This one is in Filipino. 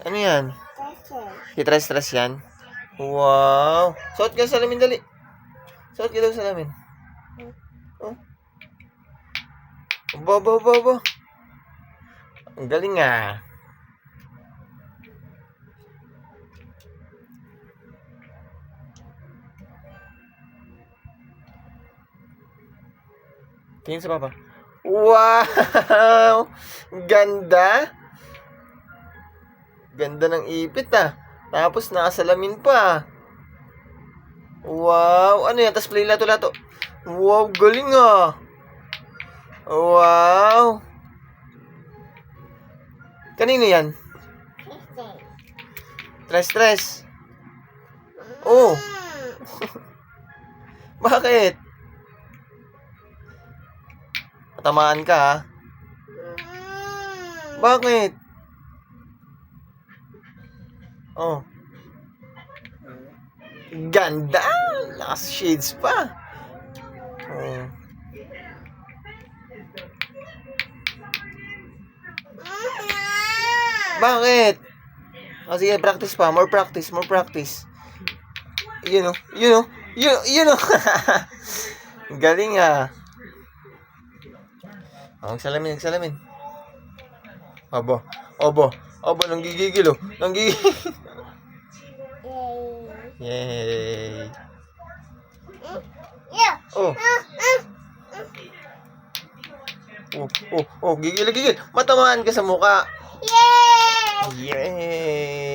Ano yan? Stress yan? Wow! Suot ka sa salamin, dali. Suot ka daw sa salamin. Oh. Aba. Ang galing ah. Tingin sa papa. Wow! Ganda! Ganda ng ipit ah. Tapos nakasalamin pa. Wow! Ano yan? Tapos play lato-lato. Wow! Galing ah! Wow! Kanino yan? Stress. Oh! Bakit? Matamaan ka ha? Bakit? Oh. Ganda! Last shades pa. Oh. Bakit? Oh, sige, practice pa. More practice. You know. Galing ah. Oh, salamin. Obo, nanggigigil oh. Yay. Oh. Gigil. Matamaan ka sa muka. Yay!